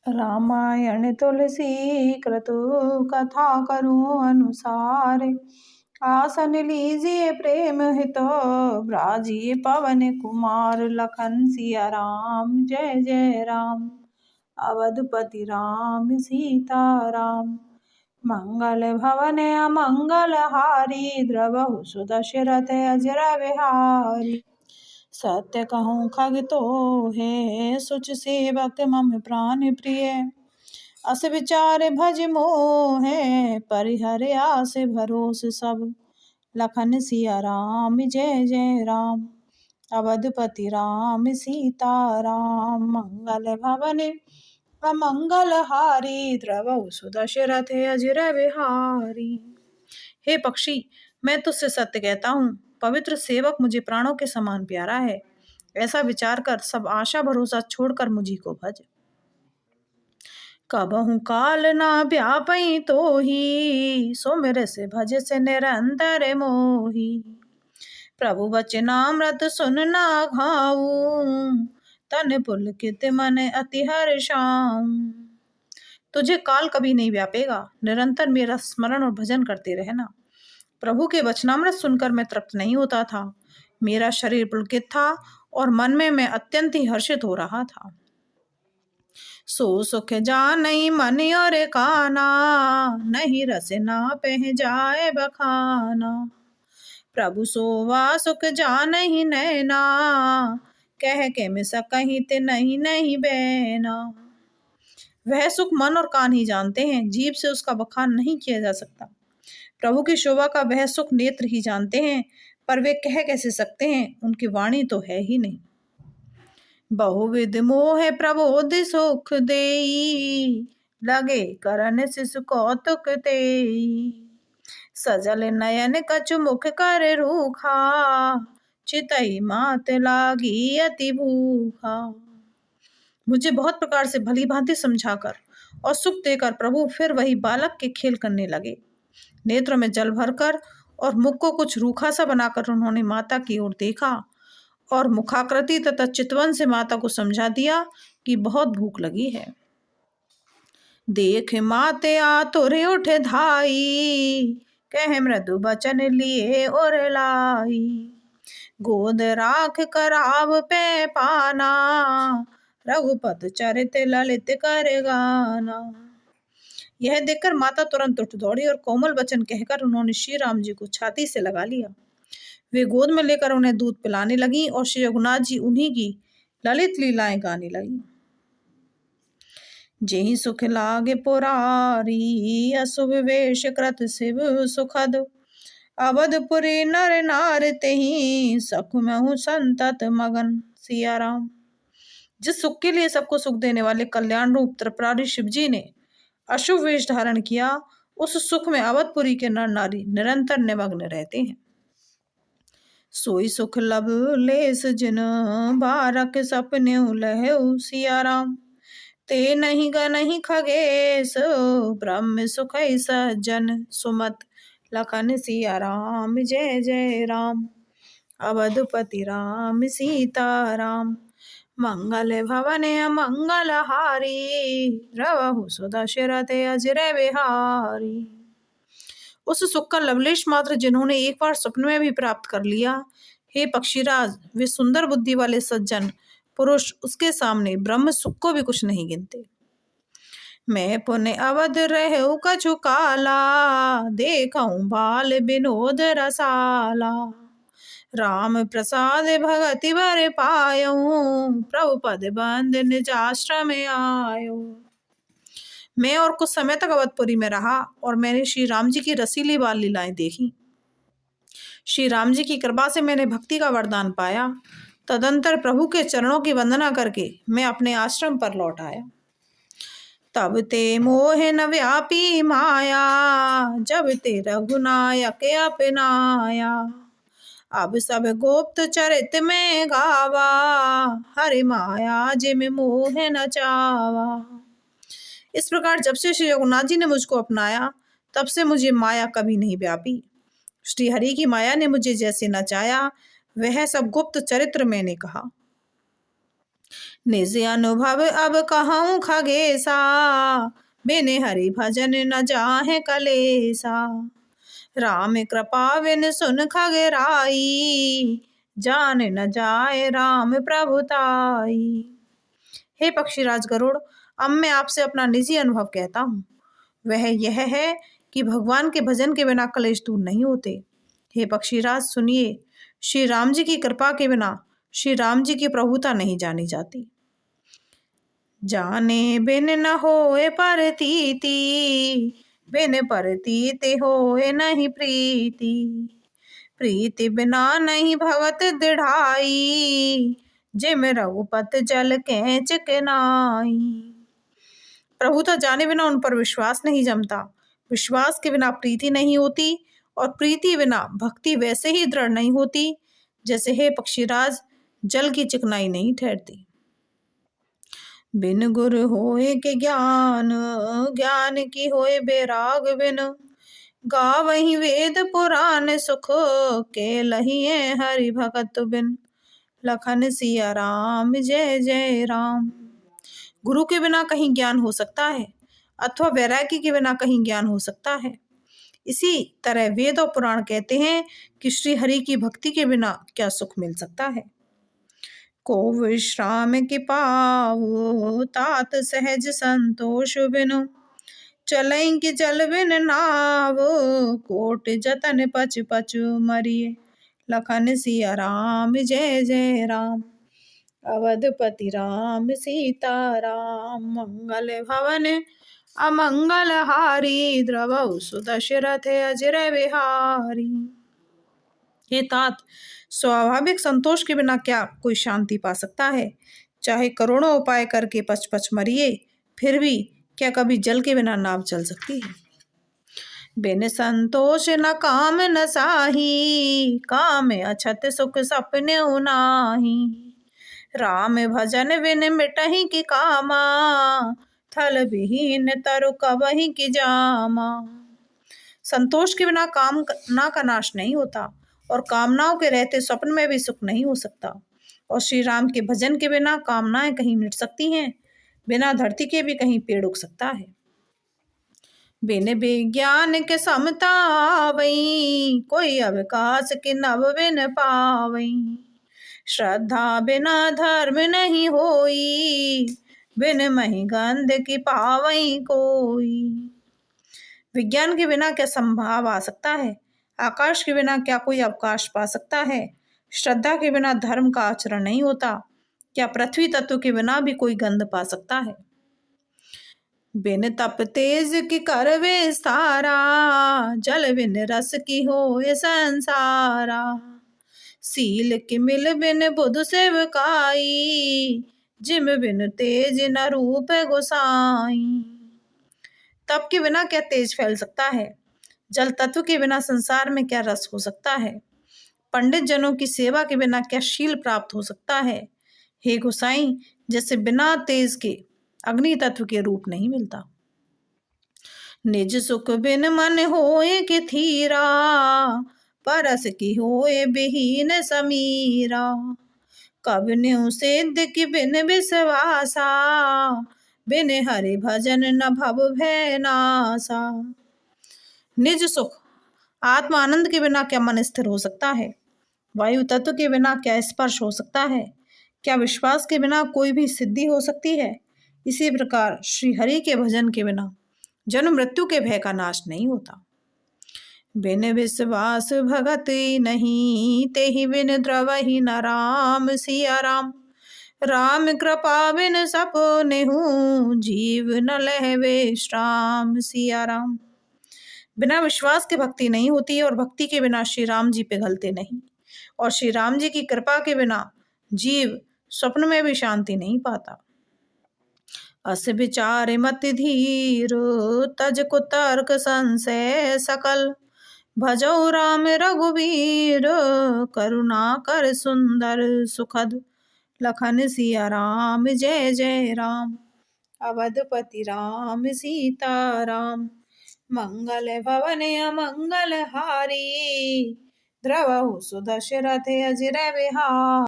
रामायण तुलसी कृतु कथा करूं अनुसार। आसन लीजिए प्रेम हितो ब्राजिए पवन कुमार। लखन सिया राम जय जय राम, अवधपति राम सीता राम। मंगल भवन अमंगल हारी, द्रवहु सुदशरथ अजर बिहारी। सत्य कहूँ खग तो है, सुच सेवक मम प्राण प्रिय। अस विचार भज मोहे, परिहर आस भरोस सब। लखन सिया राम जय जय राम, अवधपति राम सीता राम। मंगल भवन अमंगल हारी, द्रवहु सुदशरथ अजर बिहारी। हे पक्षी, मैं तुझसे सत्य कहता हूँ, पवित्र सेवक मुझे प्राणों के समान प्यारा है। ऐसा विचार कर सब आशा भरोसा छोड़कर मुझी को भज। कबहु काल ना व्यापई तो ही, सो मेरे से भज से निरंतर मोही। प्रभु वचनामृत सुन ना घाऊं, तन पुलकित मन अति हर्षाऊं। तुझे काल कभी नहीं व्यापेगा, निरंतर मेरा स्मरण और भजन करते रहना। प्रभु के वचनामृत सुनकर मैं तृप्त नहीं होता था, मेरा शरीर पुलकित था और मन में मैं अत्यंत ही हर्षित हो रहा था। सो सुख जानई मन और काना, नहीं रस ना पह जाए बखाना। प्रभु सोवा सुख जानहि नैना, कह के मिस कहीं ते नहीं नहीं बैना। वह सुख मन और कान ही जानते हैं, जीभ से उसका बखान नहीं किया जा सकता। प्रभु की शोभा का वह सुख नेत्र ही जानते हैं, पर वे कह कैसे सकते हैं, उनकी वाणी तो है ही नहीं। बहुविध मोह प्रबोध सुख देई, लगे करन शिशु कौतुक तेई। सजल नयन कछु मुख कर रूखा, चितई मात लागी अति भूखा। मुझे बहुत प्रकार से भली भांति समझाकर और सुख देकर प्रभु फिर वही बालक के खेल करने लगे। नेत्रों में जल भरकर और मुख को कुछ रूखा सा बनाकर उन्होंने माता की ओर देखा और मुखाकृति तथा चितवन से माता को समझा दिया कि बहुत भूख लगी है। देख माते आतुर उठे धाई, कह मृदु बचन लिए और लाई। गोद राख कराव पे पाना, रघुपत चरित ललित कर गाना। यह देखकर माता तुरंत उठ दौड़ी और कोमल वचन कहकर उन्होंने श्री राम जी को छाती से लगा लिया। वे गोद में लेकर उन्हें दूध पिलाने लगी और श्री रघुनाथ जी उन्हीं की ललित लीलाएं गाने लगी। जेहि सुख लागे पुरारी, अशुभ वेश कृत शिव सुखद। अवधपुरी नर नार तेहि, सख महु संतत मगन। सिया राम। जिस सुख के लिए सबको सुख देने वाले कल्याण रूप त्रिपुरारी शिव जी ने अशुभ वेश धारण किया, उस सुख में अवधपुरी के नर नारी निरंतर निमग्न रहते हैं। सोई सुख लब लेस जिन, बारक सपने लहु। सिया राम। ते नहीं गनहि खगेश, ब्रह्म सुख सज्जन सुमत। लखन सिया राम जय जय राम, अवधपति राम सीता राम। मंगल भवन अमंगल हारी, द्रवहु सुदशरथ अजर बिहारी। उस सुख का लवलेश मात्र जिन्होंने एक बार स्वप्न में भी प्राप्त कर लिया, हे पक्षीराज, वे सुंदर बुद्धि वाले सज्जन पुरुष उसके सामने ब्रह्म सुख को भी कुछ नहीं गिनते। मैं पुण्य अवध रहु कछु काला, देखऊं बाल विनोद रसाला। राम प्रसाद भगति बर पायऊं, प्रभु पद बंद निज आश्रम आयो। मैं और कुछ समय तक अवधपुरी में रहा और मैंने श्री राम जी की रसीली बाल लीलाएं देखी। श्री राम जी की कृपा से मैंने भक्ति का वरदान पाया। तदंतर प्रभु के चरणों की वंदना करके मैं अपने आश्रम पर लौट आया। तब ते मोह न व्यापी माया, जब ते रघुनायक अपनाया। अब सब गुप्त चरित में गावा, हरि माया जिम मोह न चावा। इस प्रकार जब से श्री रघुनाथ जी ने मुझको अपनाया, तब से मुझे माया कभी नहीं व्यापी। श्री हरि की माया ने मुझे जैसे नचाया, वह सब गुप्त चरित्र मैंने कहा। निज अनुभव अब कहूँ खगेसा, बिन हरि भजन न जाहे कलेसा। राम कृपा बिन सुन खगराई, जान न जाए राम प्रभुताई। हे पक्षीराज गरुड़, अब मैं आपसे अपना निजी अनुभव कहता हूँ। वह यह है कि भगवान के भजन के बिना कलेश दूर नहीं होते। हे पक्षीराज सुनिए, श्री राम जी की कृपा के बिना श्री राम जी की प्रभुता नहीं जानी जाती। जाने बिन न होए परतीति, बिन परतीति होए नहीं प्रीति। प्रीति बिना नहीं भगत दृढ़ाई, जिम रघुपत जल कैंच के नाई। प्रभुता जाने बिना उन पर विश्वास नहीं जमता, विश्वास के बिना प्रीति नहीं होती, और प्रीति बिना भक्ति वैसे ही दृढ़ नहीं होती जैसे हे पक्षीराज जल की चिकनाई नहीं ठहरती। बिन गुरु होए के ज्ञान, ज्ञान की होए बैराग बिन। गावहीं वेद पुराण सुख, के लहिए हरि भगत बिन। लखन सिया राम जय जय राम। गुरु के बिना कहीं ज्ञान हो सकता है, अथवा वैरागी के बिना कहीं ज्ञान हो सकता है। इसी तरह वेद और पुराण कहते हैं कि श्री हरि की भक्ति के बिना क्या सुख मिल सकता है। को विश्राम की पावो, तात सहज संतोष बिनु। चलेंगे जल बिन नाव, कोट जतन पच पच मरिए। लखन सिया राम जय जय राम। अवधपति राम सीता राम, मंगल भवन अमंगल हारी। द्रवहु सुदशरथ अजर बिहारी। हे तात, स्वाभाविक संतोष के बिना क्या कोई शांति पा सकता है? चाहे करोड़ों उपाय करके पच पच मरिए, फिर भी क्या कभी जल के बिना नाव चल सकती है? बिन संतोष न काम न साही, काम अछत सुख सपने नाही। राम भजन बिन मिटहि की कामा, थल विहीन तरु कबहि की जामा। संतोष के बिना कामना का नाश नहीं होता, और कामनाओं के रहते स्वप्न में भी सुख नहीं हो सकता। और श्री राम के भजन के बिना कामनाएं कहीं मिट सकती हैं, बिना धरती के भी कहीं पेड़ उग सकता है। बिन विज्ञान के समता आवई, कोई अवकाश के नव बिन पावई। श्रद्धा बिना धर्म नहीं होई, बिन मही गंध की पावई कोई। विज्ञान के बिना क्या संभाव आ सकता है? आकाश के बिना क्या कोई अवकाश पा सकता है? श्रद्धा के बिना धर्म का आचरण नहीं होता। क्या पृथ्वी तत्व के बिना भी कोई गंध पा सकता है? बिन तप तेज की कर विस्तारा, जल बिन रस की होए संसारा। सील की मिल बिन बुध सेवकाई, जिम बिन तेज न रूप गोसाई। तप के बिना क्या तेज फैल सकता है? जल तत्व के बिना संसार में क्या रस हो सकता है? पंडित जनों की सेवा के बिना क्या शील प्राप्त हो सकता है? हे गोसाई, जैसे बिना तेज के अग्नि तत्व के रूप नहीं मिलता। निज सुख बिन मन होए के थीरा, परस की होए बिहीन समीरा। कब न्यू सिद्ध की बिन विश्वासा, बिन हरि भजन न भव भय नासा। निज सुख आत्मा आनंद के बिना क्या मन स्थिर हो सकता है? वायु तत्व के बिना क्या स्पर्श हो सकता है? क्या विश्वास के बिना कोई भी सिद्धि हो सकती है? इसी प्रकार श्री हरि के भजन के बिना जन्म मृत्यु के भय का नाश नहीं होता। बिन विश्वास भगति नहीं, तेहि बिन द्रवहि न राम सिया राम। राम कृपा बिन सपने हूँ, जीव न लह विश्राम सिया राम। बिना विश्वास के भक्ति नहीं होती, और भक्ति के बिना श्री राम जी पिघलते नहीं, और श्री राम जी की कृपा के बिना जीव स्वप्न में भी शांति नहीं पाता। अस विचार मत धीर, तज को तर्क संशय सकल। भजौ राम रघुवीर, करुणा कर सुंदर सुखद। लखन सिया राम जय जय राम। अवधपति राम सीता राम, मंगल भवन अमंगल हारी। द्रवहु सुदशरथ अजर बिहारी।